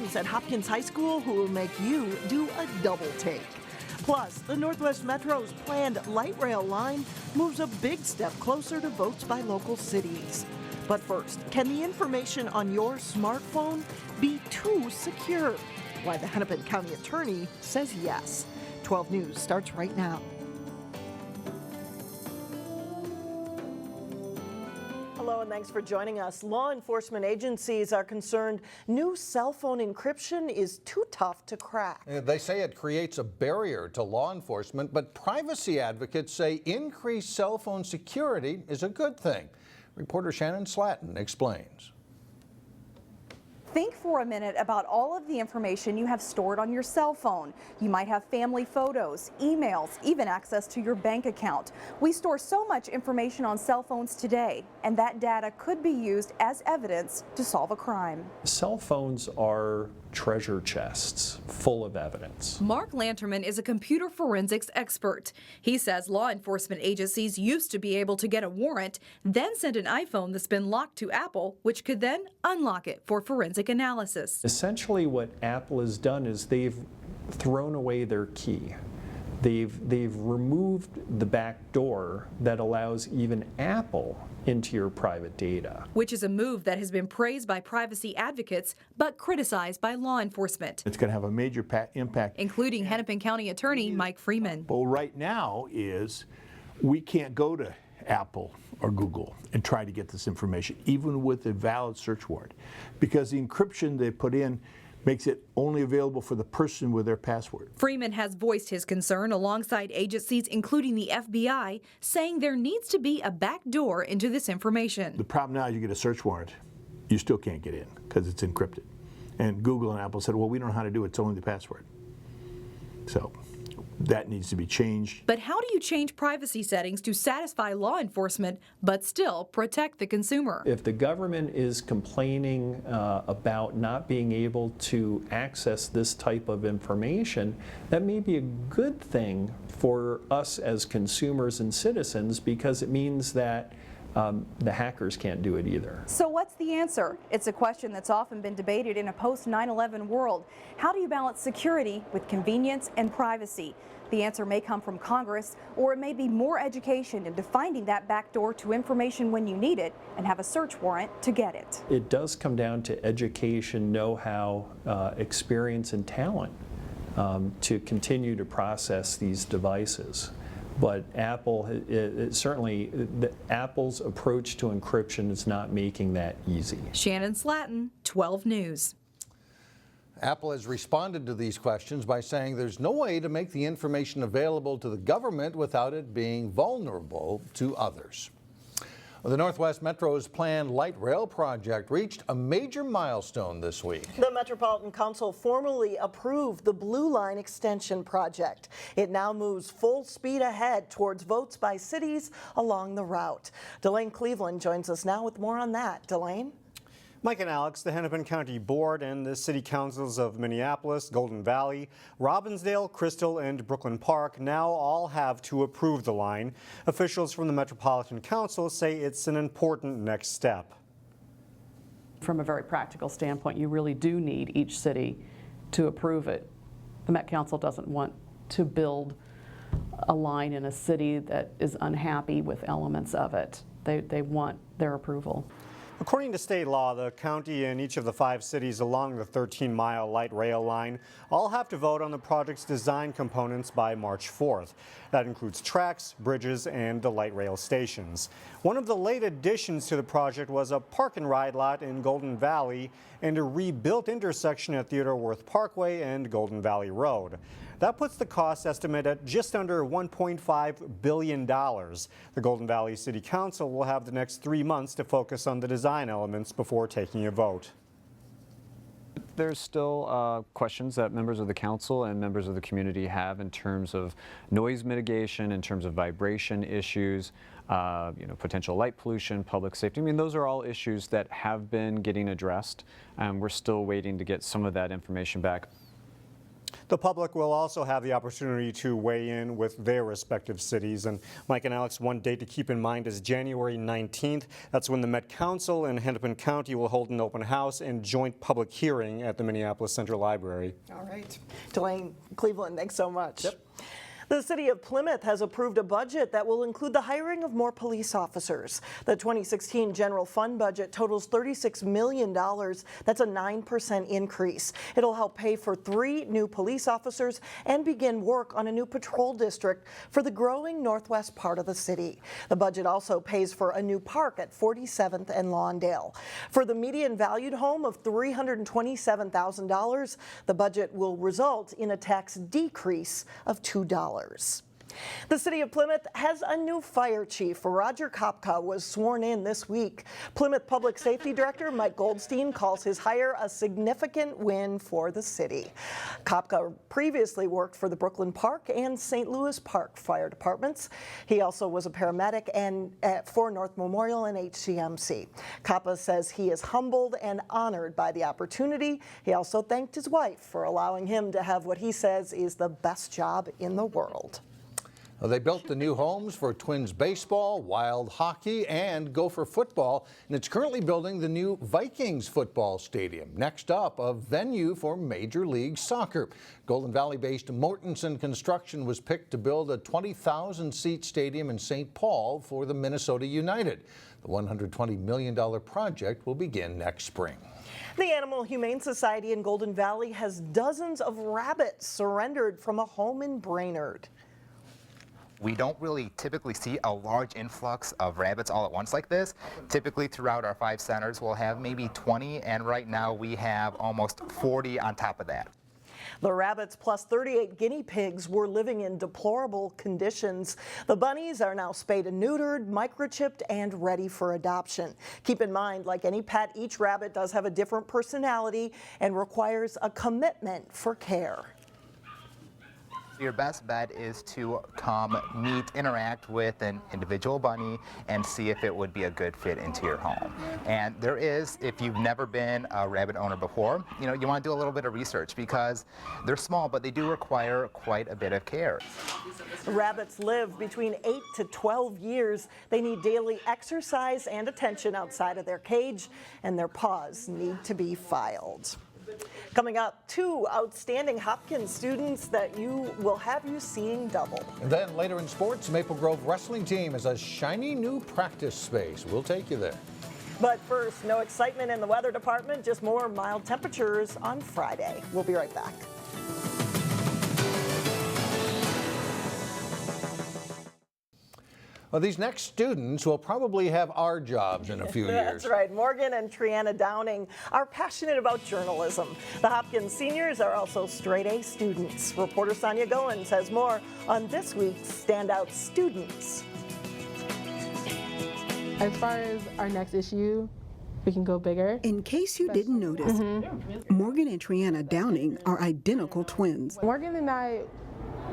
students at Hopkins High School who will make you do a double take. Plus, the Northwest Metro's planned light rail line moves a big step closer to votes by local cities. But first, can the information on your smartphone be too secure? Why the Hennepin County Attorney says yes. 12 News starts right now. Hello and thanks for joining us. Law enforcement agencies are concerned new cell phone encryption is too tough to crack. They say it creates a barrier to law enforcement, but privacy advocates say increased cell phone security is a good thing. Reporter Shannon Slatton explains. Think for a minute about all of the information you have stored on your cell phone. You might have family photos, emails, even access to your bank account. We store so much information on cell phones today, and that data could be used as evidence to solve a crime. Cell phones are treasure chests full of evidence. Mark Lanterman is a computer forensics expert. He says law enforcement agencies used to be able to get a warrant, then send an iPhone that's been locked to Apple, which could then unlock it for forensic analysis. Essentially what Apple has done is they've thrown away their key. They've removed the back door that allows even Apple into your private data. Which is a move that has been praised by privacy advocates but criticized by law enforcement. It's going to have a major impact. Including Hennepin County Attorney Mike Freeman. Well, right now is we can't go to Apple or Google and try to get this information, even with a valid search warrant, because the encryption they put in makes it only available for the person with their password. Freeman has voiced his concern alongside agencies, including the FBI, saying there needs to be a back door into this information. The problem now is you get a search warrant, you still can't get in because it's encrypted. And Google and Apple said, well, we don't know how to do it, it's only the password. So that needs to be changed. But how do you change privacy settings to satisfy law enforcement but still protect the consumer? If the government is complaining about not being able to access this type of information, that may be a good thing for us as consumers and citizens, because it means that the hackers can't do it either. So what's the answer? It's a question that's often been debated in a post-9/11 world. How do you balance security with convenience and privacy? The answer may come from Congress, or it may be more education into finding that back door to information when you need it and have a search warrant to get it. It does come down to education, know-how, experience, and talent to continue to process these devices. But Apple, Apple's approach to encryption is not making that easy. Shannon Slatton, 12 News. Apple has responded to these questions by saying there's no way to make the information available to the government without it being vulnerable to others. The Northwest Metro's planned light rail project reached a major milestone this week. The Metropolitan Council formally approved the Blue Line Extension project. It now moves full speed ahead towards votes by cities along the route. Delane Cleveland joins us now with more on that. Delane? Mike and Alex, the Hennepin County Board and the City Councils of Minneapolis, Golden Valley, Robbinsdale, Crystal, and Brooklyn Park now all have to approve the line. Officials from the Metropolitan Council say it's an important next step. From a very practical standpoint, you really do need each city to approve it. The Met Council doesn't want to build a line in a city that is unhappy with elements of it. They want their approval. According to state law, the county and each of the 5 cities along the 13-mile light rail line all have to vote on the project's design components by March 4th. That includes tracks, bridges, and the light rail stations. One of the late additions to the project was a park and ride lot in Golden Valley and a rebuilt intersection at Theodore Wirth Parkway and Golden Valley Road. That puts the cost estimate at just under $1.5 billion. The Golden Valley City Council will have the next 3 months to focus on the design elements before taking a vote. There's still questions that members of the council and members of the community have in terms of noise mitigation, in terms of vibration issues, potential light pollution, public safety. I mean, those are all issues that have been getting addressed. We're still waiting to get some of that information back. The public will also have the opportunity to weigh in with their respective cities. And Mike and Alex, one date to keep in mind is January 19th. That's when the Met Council in Hennepin County will hold an open house and joint public hearing at the Minneapolis Central Library. All right. Delane, Cleveland, thanks so much. Yep. The city of Plymouth has approved a budget that will include the hiring of more police officers. The 2016 general fund budget totals $36 million. That's a 9% increase. It'll help pay for 3 new police officers and begin work on a new patrol district for the growing northwest part of the city. The budget also pays for a new park at 47th and Lawndale. For the median valued home of $327,000, the budget will result in a tax decrease of $2. The city of Plymouth has a new fire chief. Roger Kopka was sworn in this week. Plymouth Public Safety Director Mike Goldstein calls his hire a significant win for the city. Kopka previously worked for the Brooklyn Park and St. Louis Park fire departments. He also was a paramedic for North Memorial and HCMC. Kopka says he is humbled and honored by the opportunity. He also thanked his wife for allowing him to have what he says is the best job in the world. Well, they built the new homes for Twins baseball, Wild hockey, and Gopher football, and it's currently building the new Vikings football stadium. Next up, a venue for Major League Soccer. Golden Valley-based Mortenson Construction was picked to build a 20,000-seat stadium in St. Paul for the Minnesota United. The $120 million project will begin next spring. The Animal Humane Society in Golden Valley has dozens of rabbits surrendered from a home in Brainerd. We don't really typically see a large influx of rabbits all at once like this. Typically throughout our 5 centers we'll have maybe 20, and right now we have almost 40 on top of that. The rabbits plus 38 guinea pigs were living in deplorable conditions. The bunnies are now spayed and neutered, microchipped, and ready for adoption. Keep in mind, like any pet, each rabbit does have a different personality and requires a commitment for care. Your best bet is to come meet, interact with an individual bunny and see if it would be a good fit into your home. And there is, if you've never been a rabbit owner before, you want to do a little bit of research because they're small, but they do require quite a bit of care. Rabbits live between 8 to 12 years. They need daily exercise and attention outside of their cage, and their paws need to be filed. Coming up, 2 outstanding Hopkins students that will have you seeing double. And then later in sports, Maple Grove wrestling team has a shiny new practice space. We'll take you there. But first, no excitement in the weather department, just more mild temperatures on Friday. We'll be right back. Well, these next students will probably have our jobs in a few years. That's right. Morgan and Trianna Downing are passionate about journalism. The Hopkins seniors are also straight-A students. Reporter Sonia Goins has more on this week's Standout Students. As far as our next issue, we can go bigger. In case you didn't notice, Morgan and Trianna Downing are identical twins. Morgan and I,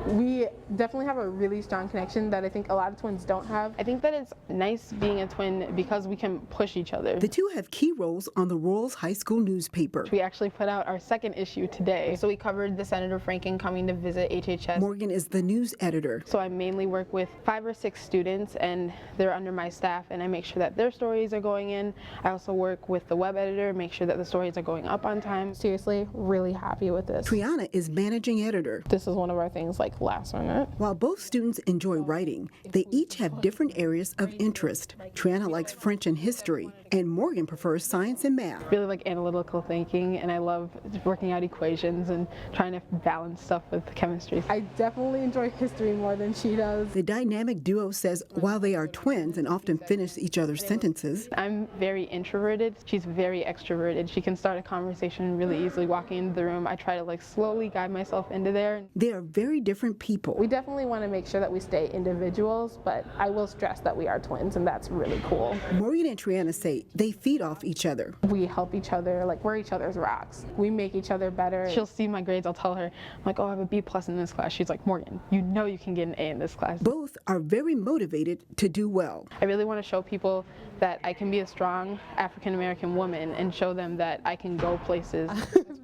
we definitely have a really strong connection that I think a lot of twins don't have. I think that it's nice being a twin because we can push each other. The two have key roles on the Royals High School newspaper. We actually put out our 2nd issue today. So we covered the Senator Franken coming to visit HHS. Morgan is the news editor. So I mainly work with 5 or 6 students and they're under my staff, and I make sure that their stories are going in. I also work with the web editor, make sure that the stories are going up on time. Seriously, really happy with this. Trianna is managing editor. This is one of our things like last minute. While both students enjoy writing, they each have different areas of interest. Trianna likes French and history, and Morgan prefers science and math. Really like analytical thinking, and I love working out equations and trying to balance stuff with chemistry. I definitely enjoy history more than she does. The dynamic duo says while they are twins and often finish each other's sentences, I'm very introverted. She's very extroverted. She can start a conversation really easily walking into the room. I try to slowly guide myself into there. They are very different people. We definitely want to make sure that we stay individuals, but I will stress that we are twins, and that's really cool. Morgan and Trianna say they feed off each other. We help each other, we're each other's rocks. We make each other better. She'll see my grades, I'll tell her, I'm like, oh, I have a B+ in this class. She's like, Morgan, you know you can get an A in this class. Both are very motivated to do well. I really want to show people that I can be a strong African-American woman and show them that I can go places.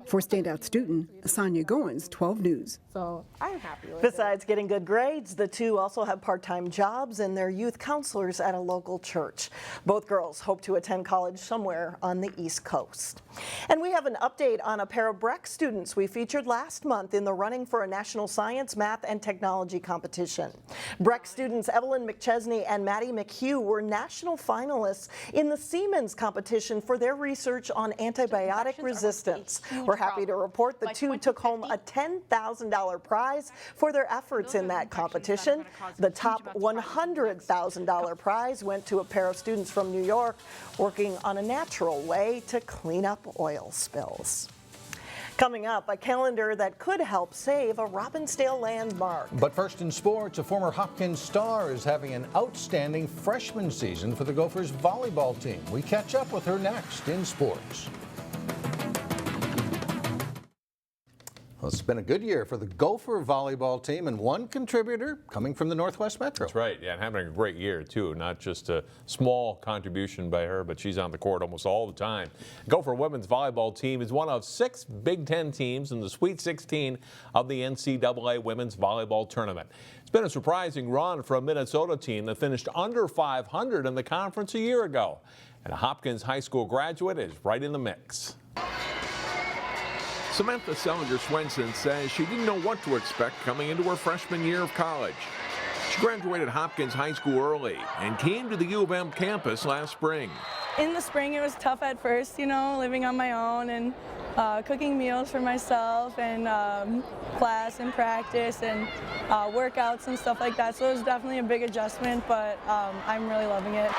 For Standout student Sonia Goins, 12 News. So I'm happy with Besides getting good grades, the two also have part-time jobs and they're youth counselors at a local church. Both girls hope to attend college somewhere on the East Coast. And we have an update on a pair of Breck students we featured last month in the running for a national science, math, and technology competition. Breck students Evelyn McChesney and Maddie McHugh were national finalists in the Siemens competition for their research on antibiotic resistance. We're happy to report the two took home a $10,000 prize for their efforts in that competition. The top $100,000 prize went to a pair of students from New York working on a natural way to clean up oil spills. Coming up, a calendar that could help save a Robbinsdale landmark. But first in sports, a former Hopkins star is having an outstanding freshman season for the Gophers volleyball team. We catch up with her next in sports. Well, it's been a good year for the Gopher volleyball team, and one contributor coming from the Northwest Metro. That's right, yeah, and having a great year, too. Not just a small contribution by her, but she's on the court almost all the time. Gopher women's volleyball team is one of 6 Big Ten teams in the Sweet 16 of the NCAA Women's Volleyball Tournament. It's been a surprising run for a Minnesota team that finished under 500 in the conference a year ago. And a Hopkins High School graduate is right in the mix. Samantha Seliger Swenson says she didn't know what to expect coming into her freshman year of college. She graduated Hopkins High School early and came to the U of M campus last spring. In the spring it was tough at first, you know, living on my own and cooking meals for myself and class and practice and workouts and stuff like that. So it was definitely a big adjustment, but I'm really loving it.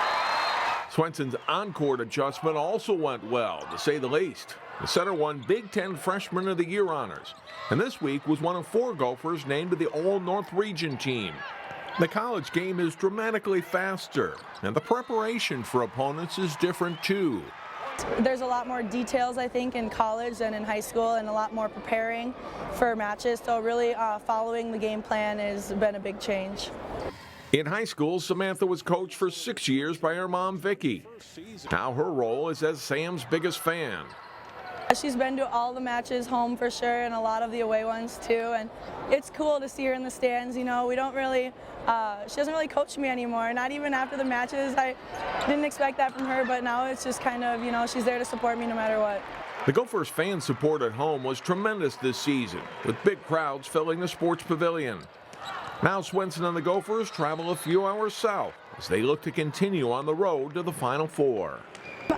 Swenson's on-court adjustment also went well, to say the least. The setter won Big Ten Freshman of the Year honors, and this week was one of 4 Gophers named to the All-North Region team. The college game is dramatically faster, and the preparation for opponents is different too. There's a lot more details, I think, in college than in high school, and a lot more preparing for matches, so really following the game plan has been a big change. In high school, Samantha was coached for 6 years by her mom, Vicki. Now her role is as Sam's biggest fan. She's been to all the matches home for sure, and a lot of the away ones too, and it's cool to see her in the stands. You know, we don't really, she doesn't really coach me anymore, not even after the matches. I didn't expect that from her, but now it's just kind of, you know, she's there to support me no matter what. The Gophers' fan support at home was tremendous this season, with big crowds filling the sports pavilion. Now Swenson and the Gophers travel a few hours south as they look to continue on the road to the Final Four.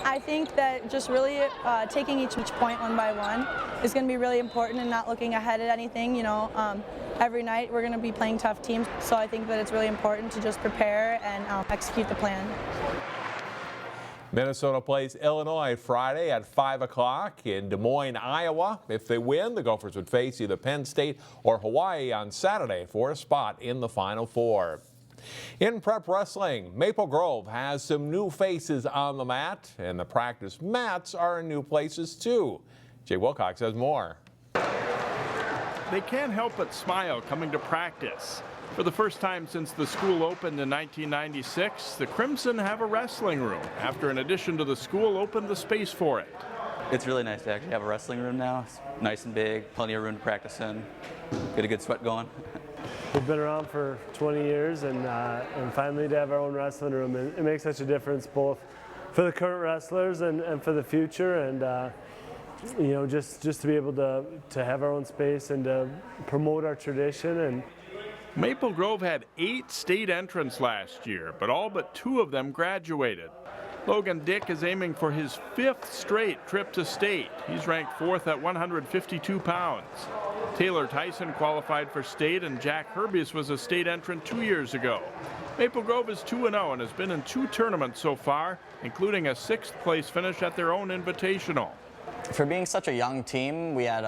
I think that just really taking each point one by one is going to be really important and not looking ahead at anything. You know, every night we're going to be playing tough teams, so I think that it's really important to just prepare and execute the plan. Minnesota plays Illinois Friday at 5 o'clock in Des Moines, Iowa. If they win, the Gophers would face either Penn State or Hawaii on Saturday for a spot in the Final Four. In prep wrestling, Maple Grove has some new faces on the mat, and the practice mats are in new places too. Jay Wilcox has more. They can't help but smile coming to practice. For the first time since the school opened in 1996, the Crimson have a wrestling room after, in addition to the school, opened the space for it. It's really nice to actually have a wrestling room now. It's nice and big, plenty of room to practice in, get a good sweat going. We've been around for 20 years, and finally to have our own wrestling room, and it makes such a difference both for the current wrestlers and for the future, and you know, just to be able to have our own space and to promote our tradition. And Maple Grove had 8 state entrants last year, but all but 2 of them graduated. Logan Dick is aiming for his 5th straight trip to state. He's ranked 4th at 152 pounds. Taylor Tyson qualified for state, and Jack Herbius was a state entrant 2 years ago. Maple Grove is 2-0 and has been in 2 tournaments so far, including a 6th place finish at their own invitational. For being such a young team, we had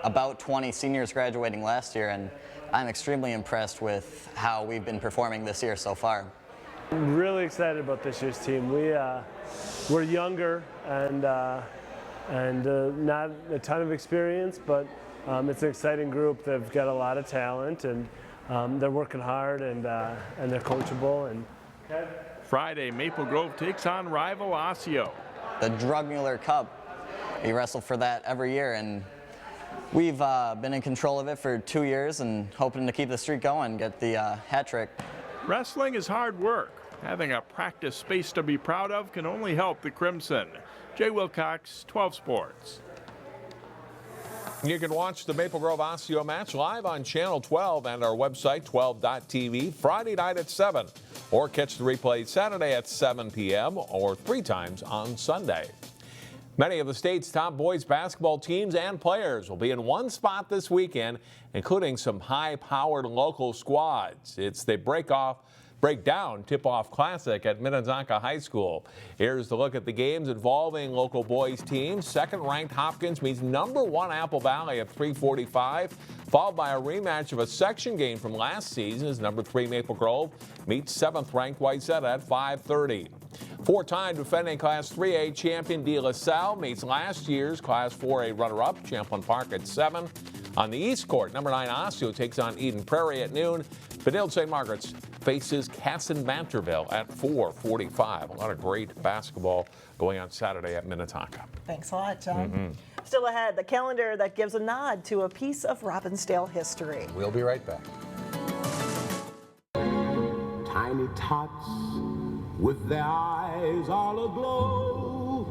about 20 seniors graduating last year, and I'm extremely impressed with how we've been performing this year so far. I'm really excited about this year's team. We're younger and not a ton of experience, but it's an exciting group. They've got a lot of talent, and they're working hard, and they're coachable. And Friday, Maple Grove takes on rival Osseo. The Drug Mueller Cup, we wrestle for that every year, and We've been in control of it for 2 years and hoping to keep the streak going, get the hat trick. Wrestling is hard work. Having a practice space to be proud of can only help the Crimson. Jay Wilcox, 12 Sports. You can watch the Maple Grove Osseo match live on Channel 12 and our website, 12.tv, Friday night at 7. Or catch the replay Saturday at 7 p.m. or 3 times on Sunday. Many of the state's top boys basketball teams and players will be in one spot this weekend, including some high-powered local squads. It's the Breakdown Tip-Off Classic at Minnetonka High School. Here's the look at the games involving local boys teams. Second-ranked Hopkins meets number 1 Apple Valley at 3:45, followed by a rematch of a section game from last season as number 3 Maple Grove meets 7th-ranked Whiteside at 5:30. 4-time defending Class 3A champion De La Salle meets last year's Class 4A runner-up Champlain Park at 7. On the East Court, number 9 Osseo takes on Eden Prairie at noon. Benilde St. Margaret's faces Casson Manterville at 4:45. A lot of great basketball going on Saturday at Minnetonka. Thanks a lot, John. Still ahead, the calendar that gives a nod to a piece of Robbinsdale history. We'll be right back. Tiny tots with their eyes all aglow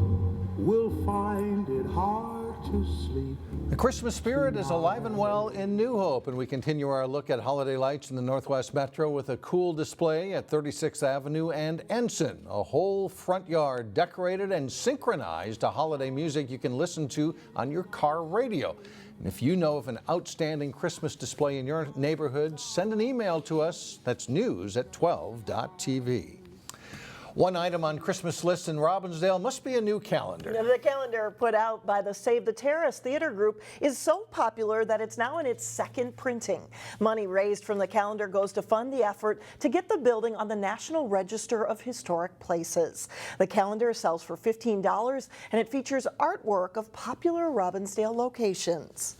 will find it hard to sleep. The Christmas spirit is alive and well in New Hope, and we continue our look at holiday lights in the Northwest Metro with a cool display at 36th Avenue and Ensign. A whole front yard decorated and synchronized to holiday music you can listen to on your car radio. And if you know of an outstanding Christmas display in your neighborhood, send an email to us. That's news@12.tv. One item on Christmas lists in Robbinsdale must be a new calendar. The calendar put out by the Save the Terrace theater group is so popular that it's now in its 2nd printing. Money raised from the calendar goes to fund the effort to get the building on the National Register of Historic Places. The calendar sells for $15 and it features artwork of popular Robbinsdale locations.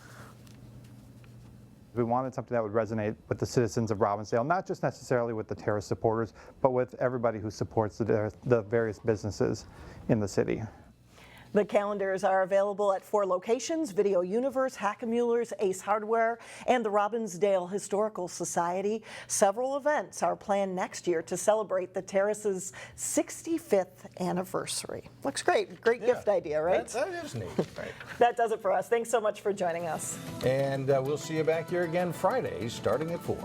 We wanted something that would resonate with the citizens of Robbinsdale, not just necessarily with the Terrace supporters, but with everybody who supports the various businesses in the city. The calendars are available at 4 locations: Video Universe, Hackamuller's, Ace Hardware, and the Robbinsdale Historical Society. Several events are planned next year to celebrate the Terrace's 65th anniversary. Looks great. Great gift idea, right? That is neat. Right. That does it for us. Thanks so much for joining us. And we'll see you back here again Friday starting at 4.